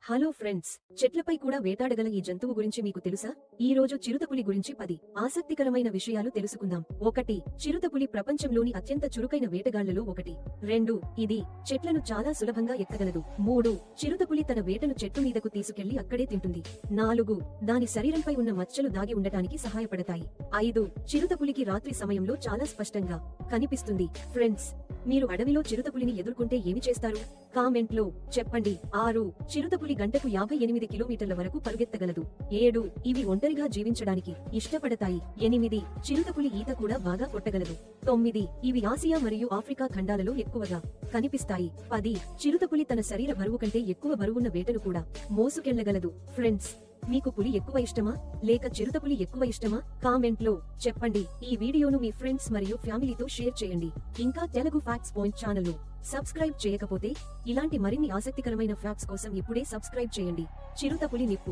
Hello friends, చెట్లపై కూడా వేటాడగల ఈ జంతువు గురించి మీకు తెలుసా? ఈ రోజు చిరుతపులి గురించి 10 ఆసక్తికరమైన విషయాలు తెలుసుకుందాం. 1. చిరుతపులి ప్రపంచంలోని అత్యంత చురుకైన వేటగాళ్లలో ఒకటి. 2. ఇది చెట్లను చాలా సులభంగా ఎక్కగలదు. 3. చిరుతపులి తన వేటను చెట్టు మీదకు తీసుకెళ్లి అక్కడే తింటుంది. 4. దాని శరీరంపై ఉన్న మచ్చలు దాగి ఉండటానికి సహాయపడతాయి. 5. చిరుతపులికి రాత్రి సమయంలో చాలా స్పష్టంగా కనిపిస్తుంది. ఫ్రెండ్స్, మీరు అడవిలో చిరుతపులిని ఎదుర్కొంటే ఏమి చేస్తారు? కామెంట్ లో చెప్పండి. 6. చిరుతపులి గంటకు 58 కిలోమీటర్ల వరకు పరుగెత్తగలదు. 7. ఇవి ఒంటరిగా జీవించడానికి ఇష్టపడతాయి. 8. చిరుతపులి ఈత కూడా బాగా కొట్టగలదు. 9. ఇవి ఆసియా మరియు ఆఫ్రికా ఖండాలలో ఎక్కువగా కనిపిస్తాయి. 10. చిరుతపులి తన శరీర బరువు కంటే ఎక్కువ బరువున్న వేటను కూడా మోసుకెళ్లగలదు. ఫ్రెండ్స్, మీకు పులి ఎక్కువ ఇష్టమా లేక చిరుతపులి ఎక్కువ ఇష్టమా? కామెంట్ లో చెప్పండి. ఈ వీడియోను మీ ఫ్రెండ్స్ మరియు ఫ్యామిలీతో షేర్ చేయండి. ఇంకా తెలుగు ఫ్యాక్ట్స్ పాయింట్ ఛానల్ ను సబ్స్క్రైబ్ చేయకపోతే ఇలాంటి మరిన్ని ఆసక్తికరమైన ఫ్యాక్ట్స్ కోసం ఇప్పుడే సబ్స్క్రైబ్ చేయండి. చిరుతపులి నిప్పు